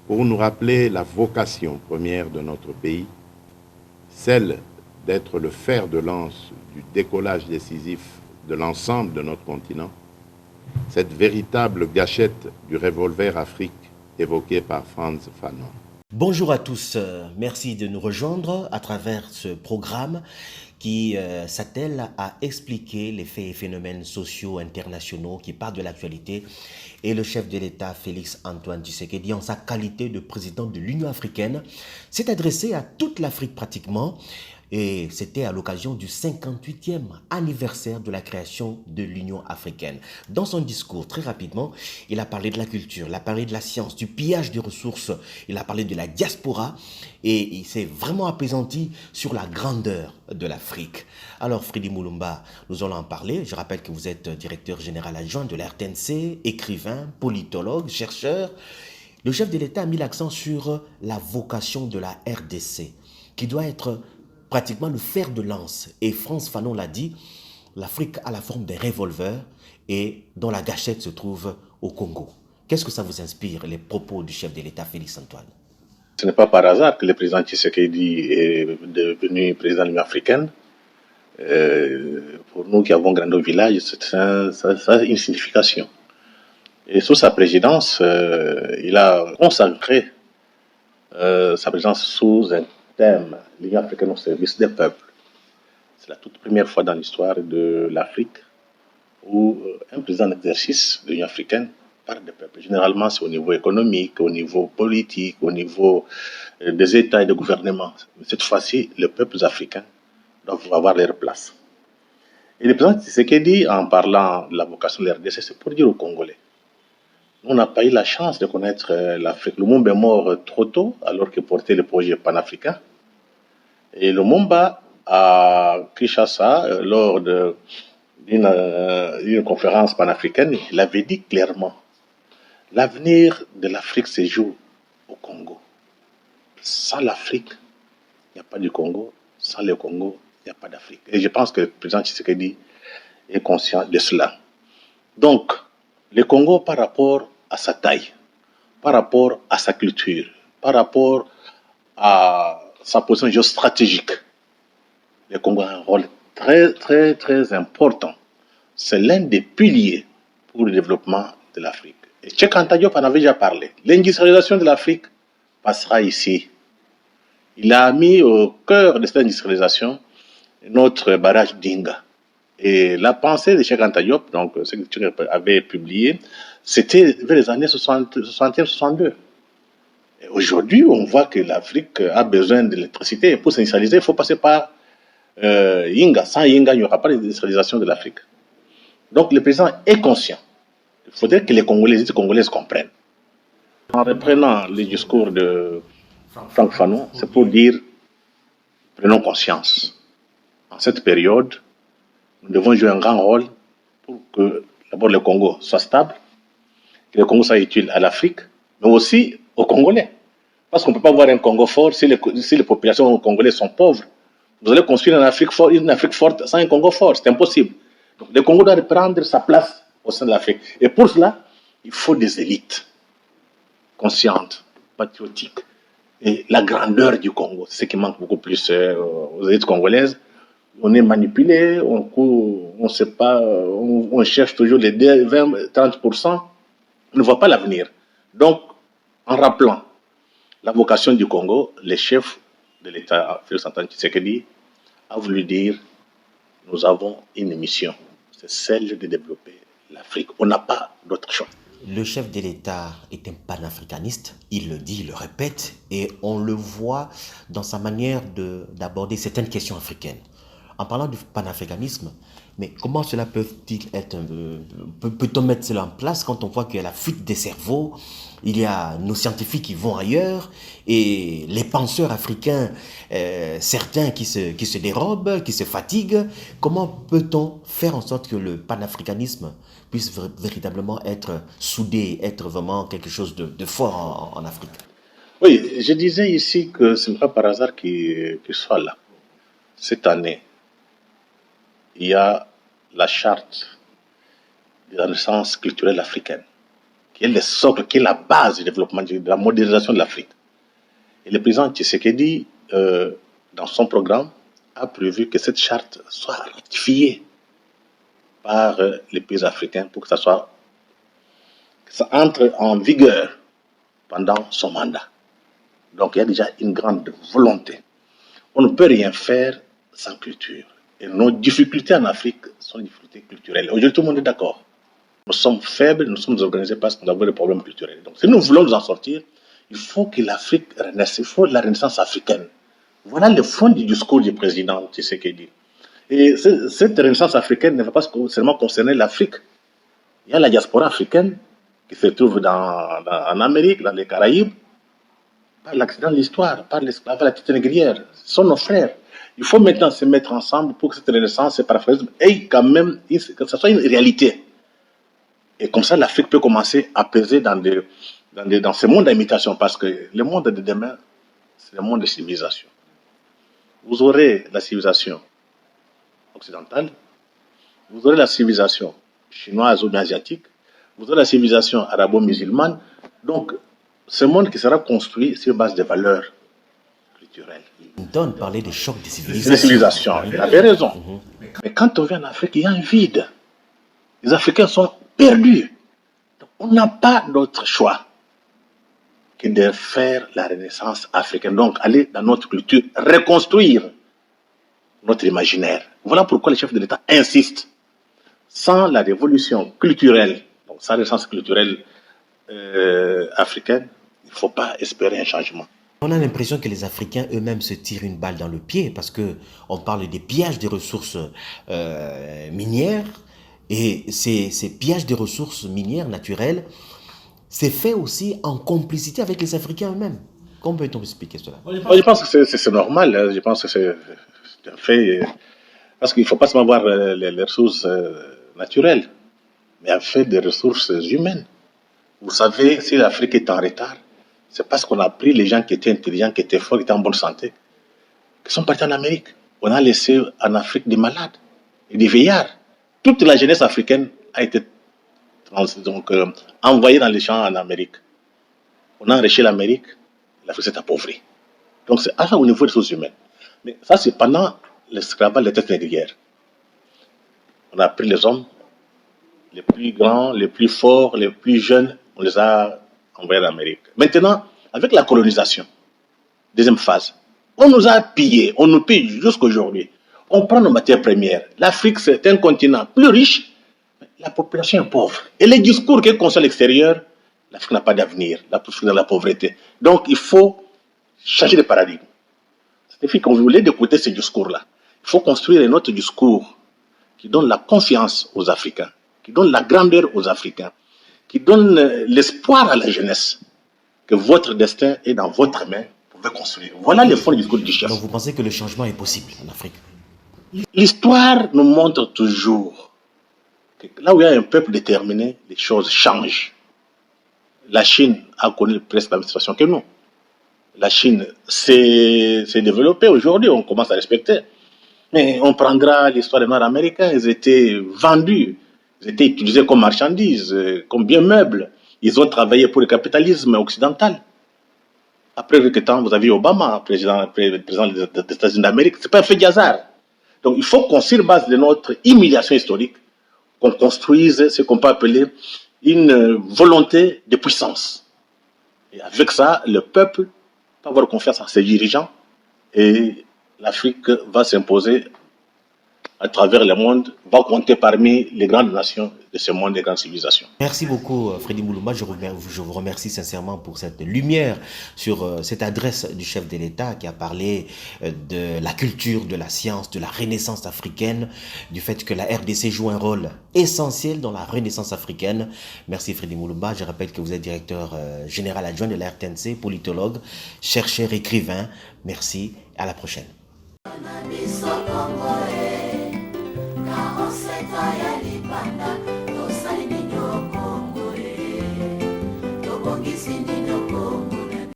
pour nous rappeler la vocation première de notre pays, celle d'être le fer de lance du décollage décisif de l'ensemble de notre continent, cette véritable gâchette du revolver Afrique évoquée par Frantz Fanon. Bonjour à tous, merci de nous rejoindre à travers ce programme qui s'attelle à expliquer les faits et phénomènes sociaux internationaux qui partent de l'actualité. Et le chef de l'État, Félix Antoine Tshisekedi, en sa qualité de président de l'Union africaine, s'est adressé à toute l'Afrique pratiquement. Et c'était à l'occasion du 58e anniversaire de la création de l'Union africaine. Dans son discours, très rapidement, il a parlé de la culture, il a parlé de la science, du pillage des ressources, il a parlé de la diaspora et il s'est vraiment apaisanti sur la grandeur de l'Afrique. Alors Freddy Mulumba, nous allons en parler. Je rappelle que vous êtes directeur général adjoint de la RTNC, écrivain, politologue, chercheur. Le chef de l'État a mis l'accent sur la vocation de la RDC, qui doit être pratiquement le fer de lance. Et Frantz Fanon l'a dit, l'Afrique a la forme d'un revolver et dont la gâchette se trouve au Congo. Qu'est-ce que ça vous inspire, les propos du chef de l'État, Félix Antoine? Ce n'est pas par hasard que le président Tshisekedi est devenu président de l'Union africaine. Pour nous qui avons grandi au village, ça a une signification. Et sous sa présidence, il a consacré sa présidence sous un thème, l'Union africaine au service des peuples. C'est la toute première fois dans l'histoire de l'Afrique où un président d'exercice de l'Union africaine parle des peuples. Généralement, c'est au niveau économique, au niveau politique, au niveau des États et des gouvernements. Cette fois-ci, les peuples africains doivent avoir leur place. Et le président Tshisekedi, en parlant de la vocation de l'RDC, c'est pour dire aux Congolais, on n'a pas eu la chance de connaître l'Afrique. Lumumba est mort trop tôt, alors qu'il portait le projet panafricain. Et Lumumba, à Kinshasa, lors d'une conférence panafricaine, il avait dit clairement, l'avenir de l'Afrique se joue au Congo. Sans l'Afrique, il n'y a pas de Congo. Sans le Congo, il n'y a pas d'Afrique. Et je pense que le président Tshisekedi est conscient de cela. Donc, le Congo, par rapport à sa taille, par rapport à sa culture, par rapport à sa position géostratégique, le Congo a un rôle très, très, très important. C'est l'un des piliers pour le développement de l'Afrique. Et Cheikh Anta Diop en avait déjà parlé. L'industrialisation de l'Afrique passera ici. Il a mis au cœur de cette industrialisation notre barrage d'Inga. Et la pensée de Cheikh Anta Diop, donc ce que Cheikh avait publié, c'était vers les années 61-62. Et aujourd'hui, on voit que l'Afrique a besoin d'électricité. Et pour s'industrialiser, il faut passer par Inga. Sans Inga, il n'y aura pas d'industrialisation de l'Afrique. Donc le président est conscient. Il faudrait que les Congolaises comprennent. En reprenant le discours de Franck Fanon, c'est pour dire, prenons conscience. En cette période, nous devons jouer un grand rôle pour que d'abord le Congo soit stable, que le Congo soit utile à l'Afrique, mais aussi aux Congolais. Parce qu'on ne peut pas avoir un Congo fort si les populations congolaises sont pauvres. Vous allez construire une Afrique forte sans un Congo fort, c'est impossible. Donc le Congo doit reprendre sa place au sein de l'Afrique. Et pour cela, il faut des élites conscientes, patriotiques. Et la grandeur du Congo, c'est ce qui manque beaucoup plus aux élites congolaises. On est manipulé, on sait pas, on cherche toujours les 20-30%, on ne voit pas l'avenir. Donc, en rappelant la vocation du Congo, le chef de l'État, Félix Antoine Tshisekedi, a voulu dire, nous avons une mission, c'est celle de développer l'Afrique. On n'a pas d'autre choix. Le chef de l'État est un panafricaniste, il le dit, il le répète, et on le voit dans sa manière d'aborder certaines questions africaines. En parlant du panafricanisme, mais comment cela peut-il être, peut-on mettre cela en place quand on voit qu'il y a la fuite des cerveaux, il y a nos scientifiques qui vont ailleurs, et les penseurs africains, certains qui se dérobent, qui se fatiguent. Comment peut-on faire en sorte que le panafricanisme puisse véritablement être soudé, être vraiment quelque chose de fort en Afrique? Oui, je disais ici que ce n'est pas par hasard qu'il soit là. Cette année, il y a la charte de la Renaissance culturelle africaine qui est le socle, qui est la base du développement, de la modernisation de l'Afrique. Et le président Tshisekedi, dans son programme, a prévu que cette charte soit ratifiée par les pays africains pour que ça entre en vigueur pendant son mandat. Donc il y a déjà une grande volonté. On ne peut rien faire sans culture. Et nos difficultés en Afrique sont des difficultés culturelles. Aujourd'hui, tout le monde est d'accord. Nous sommes faibles, nous sommes désorganisés parce que nous avons des problèmes culturels. Donc si nous voulons nous en sortir, il faut que l'Afrique renaisse, il faut la renaissance africaine. Voilà le fond du discours du président Tshisekedi. Et cette renaissance africaine ne va pas seulement concerner l'Afrique. Il y a la diaspora africaine qui se trouve en Amérique, dans les Caraïbes, par l'accident de l'histoire, par l'esclavage, la petite négrière. Ce sont nos frères. Il faut maintenant se mettre ensemble pour que cette renaissance, ce paraphrasisme, ait quand même, que ce soit une réalité. Et comme ça, l'Afrique peut commencer à peser dans ce monde d'imitation, parce que le monde de demain, c'est le monde de civilisation. Vous aurez la civilisation occidentale, vous aurez la civilisation chinoise ou asiatique, vous aurez la civilisation arabo-musulmane. Donc, ce monde qui sera construit sur base de valeurs culturelles. Clinton parlait des chocs des civilisations. Des civilisations, il avait raison. Mais quand on vient en Afrique, il y a un vide. Les Africains sont perdus. Donc, on n'a pas d'autre choix que de faire la renaissance africaine. Donc, aller dans notre culture, reconstruire notre imaginaire. Voilà pourquoi les chefs de l'État insistent. Sans la révolution culturelle, donc sans la renaissance culturelle africaine, il ne faut pas espérer un changement. On a l'impression que les Africains eux-mêmes se tirent une balle dans le pied parce qu'on parle des pillages des ressources minières, et ces pillages des ressources minières naturelles, c'est fait aussi en complicité avec les Africains eux-mêmes. Comment peut-on expliquer cela? Je pense que c'est normal, je pense que c'est un fait, parce qu'il ne faut pas seulement voir les ressources naturelles, mais en fait des ressources humaines. Vous savez, si l'Afrique est en retard, c'est parce qu'on a pris les gens qui étaient intelligents, qui étaient forts, qui étaient en bonne santé, qui sont partis en Amérique. On a laissé en Afrique des malades et des vieillards. Toute la jeunesse africaine a été envoyée dans les champs en Amérique. On a enrichi l'Amérique, l'Afrique s'est appauvrie. Donc c'est au niveau des ressources humaines. Mais ça, c'est pendant l'esclavage des têtes négrières. On a pris les hommes, les plus grands, les plus forts, les plus jeunes, on les a envoyés en Amérique. Maintenant, avec la colonisation, deuxième phase, on nous a pillés, on nous pille jusqu'à aujourd'hui. On prend nos matières premières. L'Afrique, c'est un continent plus riche, mais la population est pauvre. Et les discours qu'elle conçoit à l'extérieur, l'Afrique n'a pas d'avenir, l'Afrique est dans la pauvreté. Donc, il faut changer de paradigme. C'est-à-dire qu'on voulait d'écouter ces discours-là. Il faut construire un autre discours qui donne la confiance aux Africains, qui donne la grandeur aux Africains, qui donne l'espoir à la jeunesse que votre destin est dans votre main, vous pouvez construire. Voilà le fond du discours du chef. Donc vous pensez que le changement est possible en Afrique? L'histoire nous montre toujours que là où il y a un peuple déterminé, les choses changent. La Chine a connu presque la même situation que nous. La Chine s'est développée aujourd'hui, on commence à respecter. Mais on prendra l'histoire des Nord-Américains, ils étaient vendus, ils étaient utilisés comme marchandises, comme biens meubles. Ils ont travaillé pour le capitalisme occidental. Après quelques temps, vous avez Obama, président des États-Unis d'Amérique. Ce n'est pas un fait de hasard. Donc il faut qu'on, sur base de notre humiliation historique, qu'on construise ce qu'on peut appeler une volonté de puissance. Et avec ça, le peuple peut avoir confiance en ses dirigeants et l'Afrique va s'imposer à travers le monde, va compter parmi les grandes nations de ce monde, les grandes civilisations. Merci beaucoup, Freddy Mulumba. Je vous remercie sincèrement pour cette lumière sur cette adresse du chef de l'État qui a parlé de la culture, de la science, de la renaissance africaine, du fait que la RDC joue un rôle essentiel dans la renaissance africaine. Merci, Freddy Mulumba. Je rappelle que vous êtes directeur général adjoint de la RTNC, politologue, chercheur, écrivain. Merci, à la prochaine. Congolais, 47 ans ya libanda